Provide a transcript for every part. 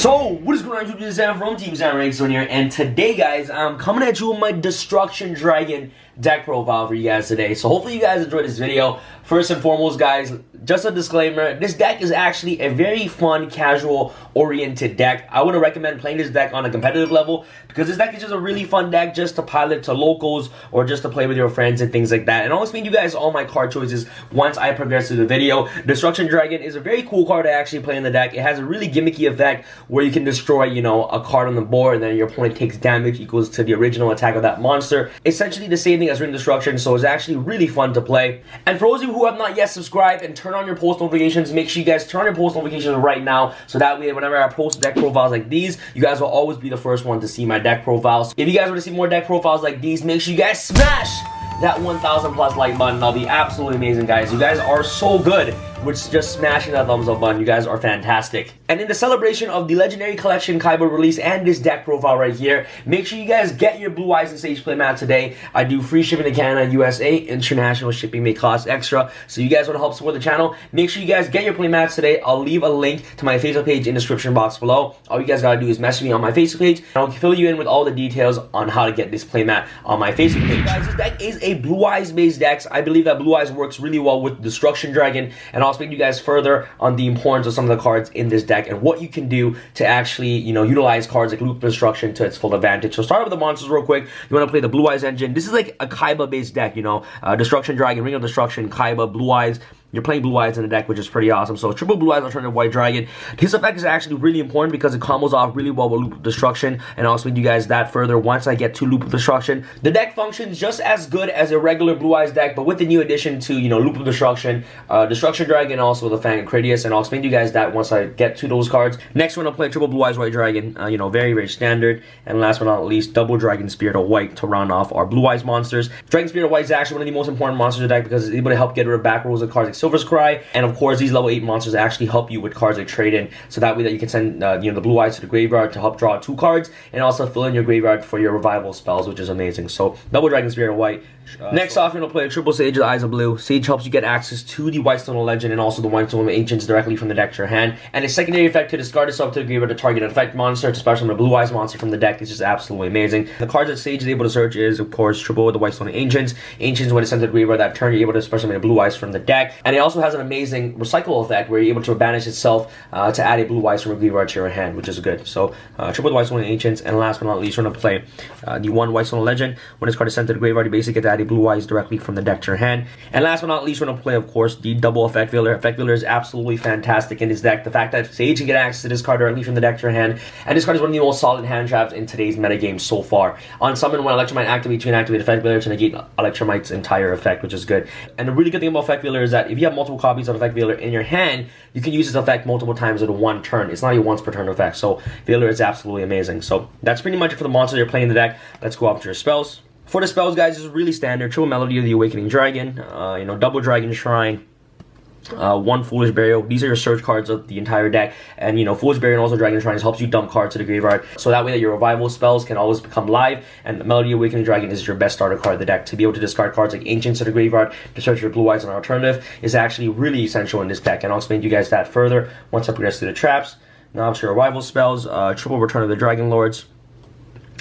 So, what is going on YouTube? This is Sam from TeamSamuraiX1 here, and today guys, I'm coming at you with my Destruction Dragon deck profile for you guys today. So hopefully you guys enjoyed this video. First and foremost guys, just a disclaimer, this deck is actually a very fun, casual oriented deck. I wouldn't recommend playing this deck on a competitive level because this deck is just a really fun deck just to pilot to locals or just to play with your friends and things like that. And I'll explain to you guys all my card choices once I progress through the video. Destruction Dragon is a very cool card to actually play in the deck. It has a really gimmicky effect where you can destroy, you know, a card on the board and then your opponent takes damage equals to the original attack of that monster. Essentially the same thing as Ring Destruction, so it's actually really fun to play. And for those of you who have not yet subscribed and turn on your post notifications, make sure you guys turn on your post notifications right now, so that way whenever I post deck profiles like these, you guys will always be the first one to see my deck profiles. If you guys want to see more deck profiles like these, make sure you guys smash that 1,000 plus like button. That'll be absolutely amazing, guys. You guys are so good with just smashing that thumbs up button. You guys are fantastic. And in the celebration of the Legendary Collection Kaiba release and this deck profile right here, make sure you guys get your Blue Eyes and Sage playmat today. I do free shipping to Canada, USA. International shipping may cost extra. So you guys want to help support the channel, make sure you guys get your playmats today. I'll leave a link to my Facebook page in the description box below. All you guys gotta do is message me on my Facebook page, and I'll fill you in with all the details on how to get this playmat on my Facebook page. Guys, this deck is a Blue Eyes based deck. I believe that Blue Eyes works really well with Destruction Dragon, and I'll speak to you guys further on the importance of some of the cards in this deck and what you can do to actually, you know, utilize cards like Loop Destruction to its full advantage. So start with the monsters real quick. You want to play the Blue Eyes engine. This is like a Kaiba based deck, you know, Destruction Dragon, Ring of Destruction, Kaiba, Blue Eyes. You're playing Blue Eyes in the deck, which is pretty awesome. So triple Blue Eyes alternative White Dragon. His effect is actually really important because it combos off really well with Loop of Destruction, and I'll explain to you guys that further once I get to Loop of Destruction. The deck functions just as good as a regular Blue Eyes deck, but with the new addition to, you know, Loop of Destruction, Destruction Dragon, also the Fang and Cradius, and I'll explain to you guys that once I get to those cards. Next, we're gonna play triple Blue Eyes White Dragon, you know, very, very standard. And last but not least, double Dragon Spirit of White to round off our Blue Eyes monsters. Dragon Spirit of White is actually one of the most important monsters in the deck because it's able to help get rid of back rolls of cards like Silver's Cry. And of course, these level 8 monsters actually help you with cards like Trade-In, so that way that you can send you know, the Blue Eyes to the graveyard to help draw 2 cards, and also fill in your graveyard for your revival spells, which is amazing. So double Dragon Spirit of White. Next off, you're gonna play a triple Sage of the Eyes of Blue. Sage helps you get access to the Whitestone Legend and also the Whitestone Ancients directly from the deck to your hand. And a secondary effect to discard itself to the graveyard to target an effect monster, especially the Blue Eyes monster from the deck, is just absolutely amazing. The cards that Sage is able to search is, of course, triple with the Whitestone Ancients. Ancients, when it's sent to the graveyard that turn, you're able to special summon Blue Eyes from the deck. And it also has an amazing recycle effect where you're able to banish itself to add a Blue Eyes from a graveyard to your hand, which is good. So triple the Whitestone Ancients, and last but not least, we're gonna play the one Whitestone Legend. When this card is sent to the graveyard, you basically get to add a Blue Eyes directly from the deck to your hand. And last but not least, we're gonna play, of course, the double Effect Veiler. Effect Veiler is absolutely fantastic in this deck. The fact that Sage can get access to this card directly from the deck to your hand, and this card is one of the most solid hand traps in today's metagame so far. On summon, when Electromite activates, you can activate Effect Veiler to negate Electromite's entire effect, which is good. And the really good thing about Effect Veiler is that if you have multiple copies of Effect Veiler in your hand, you can use this effect multiple times in one turn. It's not a once per turn effect, so Veiler is absolutely amazing. So that's pretty much it for the monsters you're playing in the deck. Let's go up to your spells. For the spells, guys, this is really standard. Triple Melody of the Awakening Dragon, you know, double Dragon Shrine, one Foolish Burial. These are your search cards of the entire deck, and you know, Foolish Burial and also Dragon Shrine helps you dump cards to the graveyard, so that way that your revival spells can always become live. And the Melody Awakening Dragon is your best starter card of the deck. To be able to discard cards like Ancients to the graveyard to search your Blue Eyes on an alternative is actually really essential in this deck, and I'll explain to you guys that further once I progress through the traps. Now to your revival spells, triple Return of the Dragon Lords.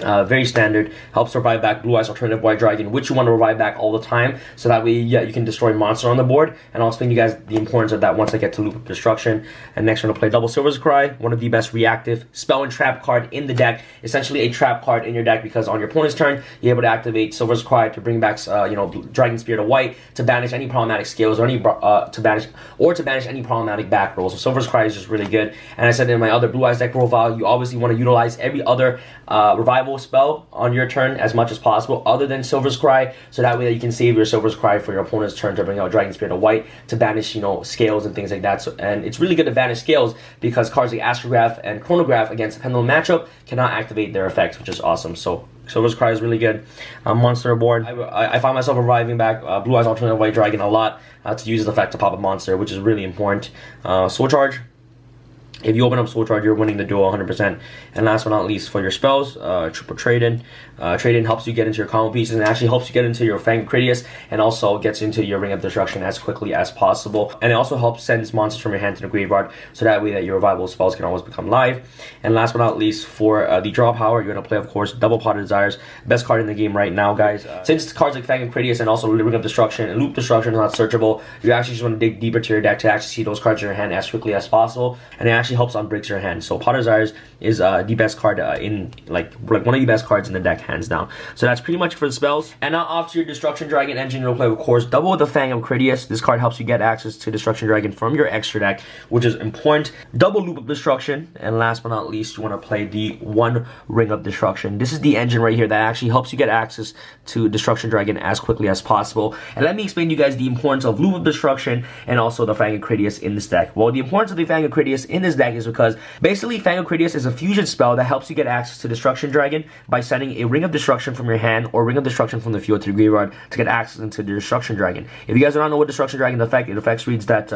Very standard, helps revive back Blue Eyes alternative White Dragon, which you want to revive back all the time, so that way, yeah, you can destroy monster on the board. And I'll explain to you guys the importance of that once I get to Loop of Destruction. And next, we're going to play double Silver's Cry, one of the best reactive spell and trap card in the deck. Essentially a trap card in your deck, because on your opponent's turn, you're able to activate Silver's Cry to bring back, you know, Dragon Spirit of White to banish any problematic scales or any to banish any problematic back rolls. So Silver's Cry is just really good. And I said in my other Blue Eyes deck profile, you obviously want to utilize every other revival spell on your turn as much as possible other than Silver's Cry, so that way that you can save your Silver's Cry for your opponent's turn to bring out Dragon Spirit of White to banish, you know, scales and things like that. So, and it's really good to banish scales because cards like Astrograph and Chronograph against the Pendulum matchup cannot activate their effects, which is awesome. So Silver's Cry is really good. Monster board, I find myself reviving back Blue Eyes alternative White Dragon a lot to use this effect to pop a monster, which is really important. Soul Charge. If you open up Soul Charge, you're winning the duel 100%. And last but not least, for your spells, triple Trade-In. Trade-in helps you get into your combo pieces, and actually helps you get into your Fang of Critias, and also gets into your Ring of Destruction as quickly as possible. And it also helps send monsters from your hand to the graveyard, so that way that your revival spells can always become live. And last but not least, for the draw power, you're going to play, of course, Double Pot of Desires, best card in the game right now, guys. Since cards like Fang of Critias and also Ring of Destruction and Loop Destruction are not searchable, you actually just want to dig deeper to your deck to actually see those cards in your hand as quickly as possible, and it actually helps on breaks your hand. So Pot of Desires is the best card in like one of the best cards in the deck, hands down. So that's pretty much for the spells. And now off to your Destruction Dragon engine, you'll play, of course, Double the Fang of Critias. This card helps you get access to Destruction Dragon from your extra deck, which is important. Double Loop of Destruction, and last but not least, you want to play the 1 Ring of Destruction. This is the engine right here that actually helps you get access to Destruction Dragon as quickly as possible. And let me explain to you guys the importance of Loop of Destruction and also the Fang of Critias in this deck. Well, the importance of the Fang of Critias in this deck is because basically Fang of Critias is a fusion spell that helps you get access to Destruction Dragon by sending a Ring of Destruction from your hand or Ring of Destruction from the field to the graveyard to get access into the Destruction Dragon. If you guys don't know what Destruction Dragon effect reads that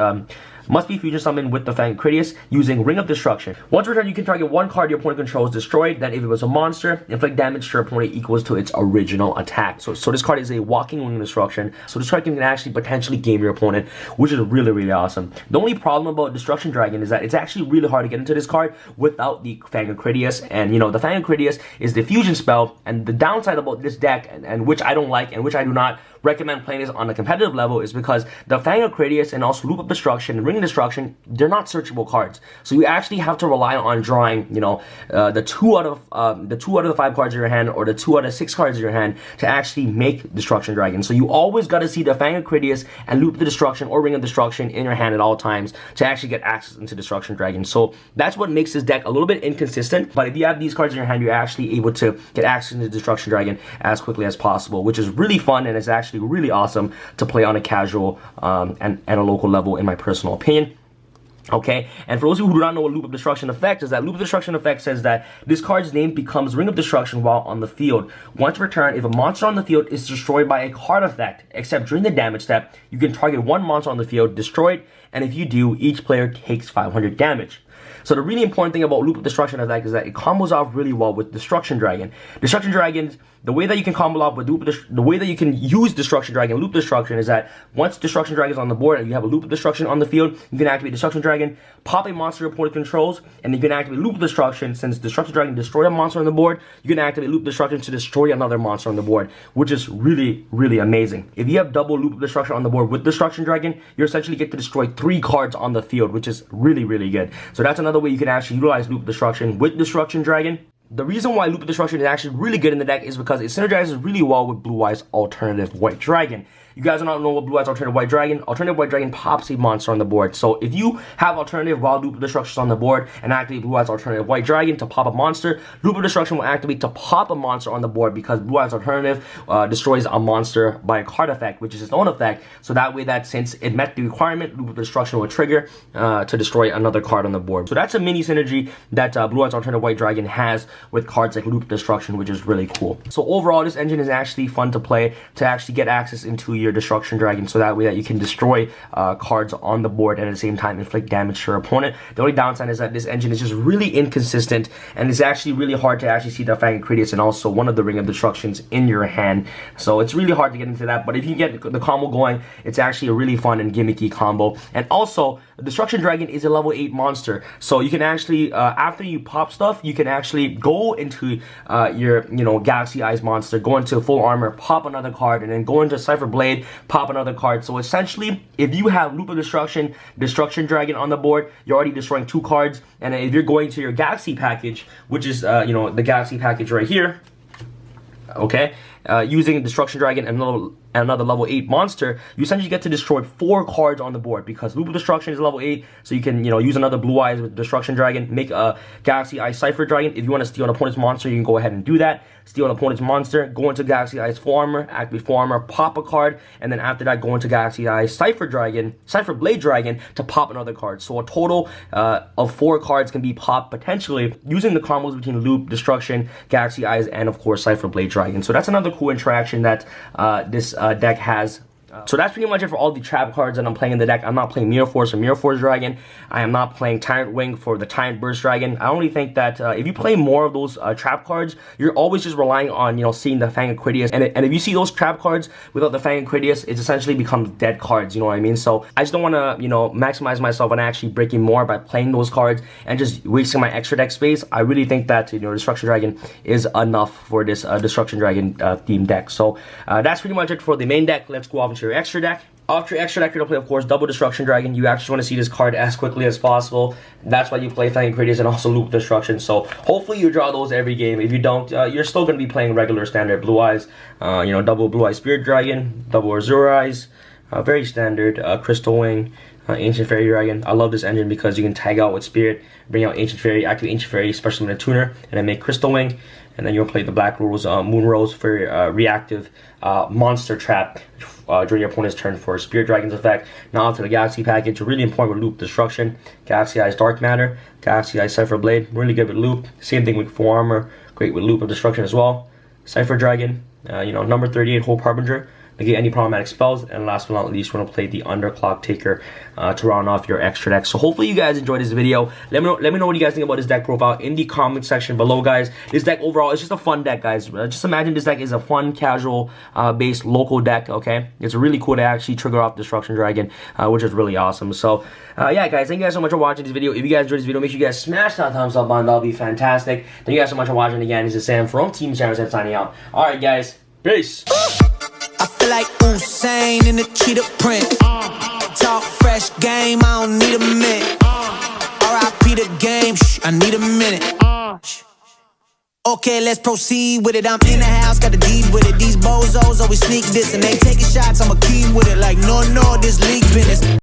must be fusion summoned with the Fang of Critias using Ring of Destruction. Once returned, you can target one card your opponent controls destroyed. Then if it was a monster, inflict damage to your opponent equals to its original attack. So this card is a walking Ring of Destruction. So this card can actually potentially game your opponent, which is really, really awesome. The only problem about Destruction Dragon is that it's actually really hard to get into this card without the Fang of Critias. And you know, the Fang of Critias is the fusion spell, and the downside about this deck, and which I don't like and which I do not recommend playing this on a competitive level, is because the Fang of Critias and also Loop of Destruction and Ring of Destruction, they're not searchable cards. So you actually have to rely on drawing, you know, the 2 out of the 5 cards in your hand or the 2 out of 6 cards in your hand to actually make Destruction Dragon. So you always got to see the Fang of Critias and Loop of Destruction or Ring of Destruction in your hand at all times to actually get access into Destruction Dragon. So that's what makes this deck a little bit inconsistent. But if you have these cards in your hand, you're actually able to get access into Destruction Dragon as quickly as possible, which is really fun, and it's actually really awesome to play on a casual and at a local level, in my personal opinion. Okay, and for those of you who do not know what Loop of Destruction effect is, that Loop of Destruction effect says that this card's name becomes Ring of Destruction while on the field. Once returned, if a monster on the field is destroyed by a card effect, except during the damage step, you can target one monster on the field, destroy it, and if you do, each player takes 500 damage. So the really important thing about Loop of Destruction effect is that it combos off really well with Destruction Dragon. Destruction Dragons, the way that you can combo off with the way that you can use Destruction Dragon, Loop Destruction, is that once Destruction Dragon is on the board and you have a Loop of Destruction on the field, you can activate Destruction Dragon, pop a monster your opponent controls, and you can activate Loop of Destruction. Since Destruction Dragon destroy a monster on the board, you can activate Loop of Destruction to destroy another monster on the board, which is really, really amazing. If you have double Loop of Destruction on the board with Destruction Dragon, you essentially get to destroy 3 cards on the field, which is really, really good. So that's another way you can actually utilize Loop of Destruction with Destruction Dragon. The reason why Loop of Destruction is actually really good in the deck is because it synergizes really well with Blue Eyes Alternative White Dragon. You guys do not know what Blue Eyes Alternative White Dragon pops a monster on the board. So if you have Alternative while Loop of Destruction is on the board and activate Blue Eyes Alternative White Dragon to pop a monster, Loop of Destruction will activate to pop a monster on the board because Blue Eyes Alternative destroys a monster by a card effect, which is its own effect. So that way that since it met the requirement, Loop of Destruction will trigger to destroy another card on the board. So that's a mini synergy that Blue Eyes Alternative White Dragon has with cards like Loop of Destruction, which is really cool. So overall, this engine is actually fun to play to actually get access into your Destruction Dragon, so that way that you can destroy cards on the board and at the same time inflict damage to your opponent. The only downside is that this engine is just really inconsistent, and it's actually really hard to actually see the Fang of Critias and also one of the Ring of Destructions in your hand. So it's really hard to get into that, but if you get the combo going, it's actually a really fun and gimmicky combo. And also, Destruction Dragon is a level 8 monster, so you can actually, after you pop stuff, you can actually go into your, Galaxy Eyes monster, go into full armor, pop another card, and then go into Cypher Blade, pop another card. So essentially, if you have Loop of Destruction, Destruction Dragon on the board, you're already destroying 2 cards. And if you're going to your Galaxy package, which is, the Galaxy package right here, okay, using Destruction Dragon and another level 8 monster, you essentially get to destroy 4 cards on the board because Loop of Destruction is level 8, so you can, use another Blue Eyes with Destruction Dragon, make a Galaxy Eyes Cypher Dragon. If you want to steal an opponent's monster, you can go ahead and do that. Steal an opponent's monster, go into Galaxy Eyes Full Armor, activate Full Armor, pop a card, and then after that, go into Galaxy Eyes Cypher Blade Dragon to pop another card. So a total of 4 cards can be popped potentially using the combos between Loop, Destruction, Galaxy Eyes, and of course Cypher Blade Dragon. So that's another cool interaction that this deck has So that's pretty much it for all the trap cards that I'm playing in the deck. I'm not playing Mirror Force or Mirror Force Dragon. I am not playing Tyrant Wing for the Tyrant Burst Dragon. I only think that if you play more of those trap cards, you're always just relying on, you know, seeing the Fang Aquitius. And if you see those trap cards without the Fang Aquitius, it essentially becomes dead cards, you know what I mean? So I just don't want to, you know, maximize myself on actually breaking more by playing those cards and just wasting my extra deck space. I really think that, you know, Destruction Dragon is enough for this Destruction Dragon theme deck. So that's pretty much it for the main deck. Let's go off into your extra deck. After your extra deck, you're going to play, of course, double Destruction Dragon. You actually want to see this card as quickly as possible. That's why you play Fang Aquitius and also Loop Destruction. So hopefully you draw those every game. If you don't, you're still going to be playing regular standard Blue Eyes. You know, double Blue Eyes Spirit Dragon, double Azure Eyes, very standard Crystal Wing, Ancient Fairy Dragon. I love this engine because you can tag out with Spirit, bring out Ancient Fairy, activate Ancient Fairy, Special Summon a Tuner, and then make Crystal Wing. And then you'll play the Black Rose, Moon Rose for reactive Monster Trap during your opponent's turn for Spirit Dragon's effect. Now onto the Galaxy package, really important with Loop Destruction. Galaxy Eyes Dark Matter, Galaxy Eyes Cypher Blade, really good with Loop. Same thing with Full Armor, great with Loop of Destruction as well. Cypher Dragon, you know, number 38, Hope Harbinger, negate any problematic spells. And last but not least, we're going to play the Underclock Taker to round off your extra deck. So hopefully you guys enjoyed this video. Let me know what you guys think about this deck profile in the comment section below, guys. This deck overall is just a fun deck, guys. Just imagine this deck is a fun, casual based local deck, okay? It's really cool to actually trigger off Destruction Dragon, which is really awesome. So yeah, guys, thank you guys so much for watching this video. If you guys enjoyed this video, make sure you guys smash that thumbs up button. That'll be fantastic. Thank you guys so much for watching. Again, this is Sam from TeamSamuraiX1 signing out. Alright, guys. Peace. I feel like Usain in the cheetah print. Talk fresh game, I don't need a minute. R.I.P. the game, I need a minute. Okay, let's proceed with it. I'm in the house, got the deed with it. These bozos always sneak this and they taking shots. I'm a key with it, like no, this league business.